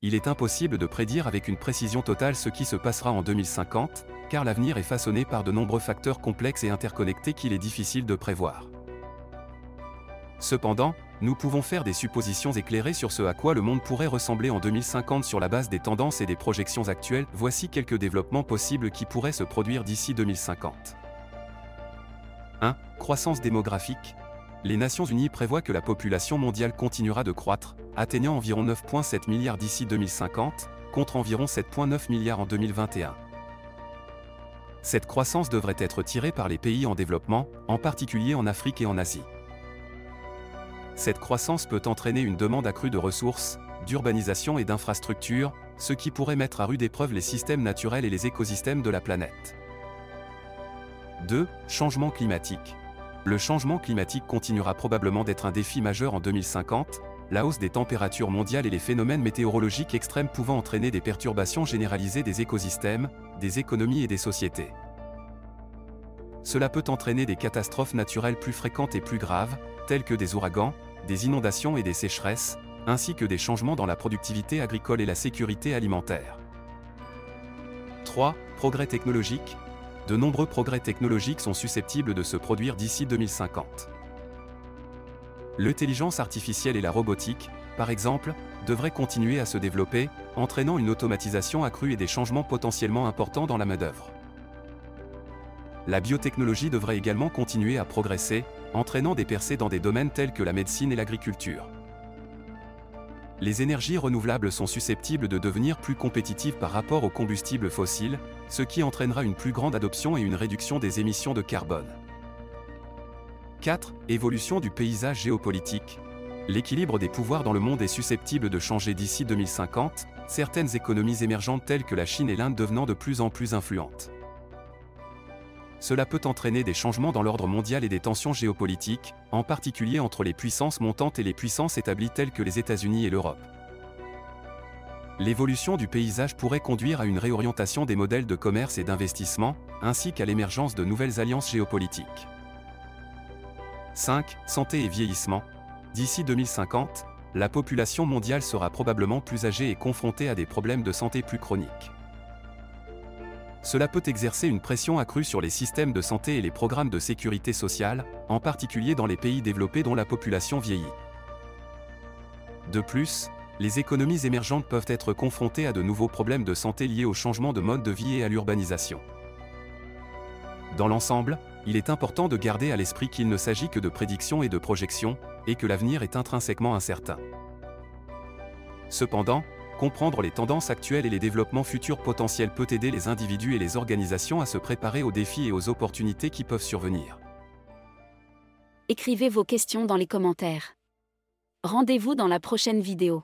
il est impossible de prédire avec une précision totale ce qui se passera en 2050, car l'avenir est façonné par de nombreux facteurs complexes et interconnectés qu'il est difficile de prévoir. Cependant, nous pouvons faire des suppositions éclairées sur ce à quoi le monde pourrait ressembler en 2050 sur la base des tendances et des projections actuelles. Voici quelques développements possibles qui pourraient se produire d'ici 2050. 1. Croissance démographique. Les Nations Unies prévoient que la population mondiale continuera de croître, atteignant environ 9,7 milliards d'ici 2050, contre environ 7,9 milliards en 2021. Cette croissance devrait être tirée par les pays en développement, en particulier en Afrique et en Asie. Cette croissance peut entraîner une demande accrue de ressources, d'urbanisation et d'infrastructures, ce qui pourrait mettre à rude épreuve les systèmes naturels et les écosystèmes de la planète. 2. Changement climatique. Le changement climatique continuera probablement d'être un défi majeur en 2050, la hausse des températures mondiales et les phénomènes météorologiques extrêmes pouvant entraîner des perturbations généralisées des écosystèmes, des économies et des sociétés. Cela peut entraîner des catastrophes naturelles plus fréquentes et plus graves, telles que des ouragans, des inondations et des sécheresses, ainsi que des changements dans la productivité agricole et la sécurité alimentaire. 3. Progrès technologique. De nombreux progrès technologiques sont susceptibles de se produire d'ici 2050. L'intelligence artificielle et la robotique, par exemple, devraient continuer à se développer, entraînant une automatisation accrue et des changements potentiellement importants dans la main-d'œuvre. La biotechnologie devrait également continuer à progresser, entraînant des percées dans des domaines tels que la médecine et l'agriculture. Les énergies renouvelables sont susceptibles de devenir plus compétitives par rapport aux combustibles fossiles, ce qui entraînera une plus grande adoption et une réduction des émissions de carbone. 4. Évolution du paysage géopolitique. L'équilibre des pouvoirs dans le monde est susceptible de changer d'ici 2050, certaines économies émergentes telles que la Chine et l'Inde devenant de plus en plus influentes. Cela peut entraîner des changements dans l'ordre mondial et des tensions géopolitiques, en particulier entre les puissances montantes et les puissances établies telles que les États-Unis et l'Europe. L'évolution du paysage pourrait conduire à une réorientation des modèles de commerce et d'investissement, ainsi qu'à l'émergence de nouvelles alliances géopolitiques. 5. Santé et vieillissement. D'ici 2050, la population mondiale sera probablement plus âgée et confrontée à des problèmes de santé plus chroniques. Cela peut exercer une pression accrue sur les systèmes de santé et les programmes de sécurité sociale, en particulier dans les pays développés dont la population vieillit. De plus, les économies émergentes peuvent être confrontées à de nouveaux problèmes de santé liés au changement de mode de vie et à l'urbanisation. Dans l'ensemble, il est important de garder à l'esprit qu'il ne s'agit que de prédictions et de projections, et que l'avenir est intrinsèquement incertain. Cependant, comprendre les tendances actuelles et les développements futurs potentiels peut aider les individus et les organisations à se préparer aux défis et aux opportunités qui peuvent survenir. Écrivez vos questions dans les commentaires. Rendez-vous dans la prochaine vidéo.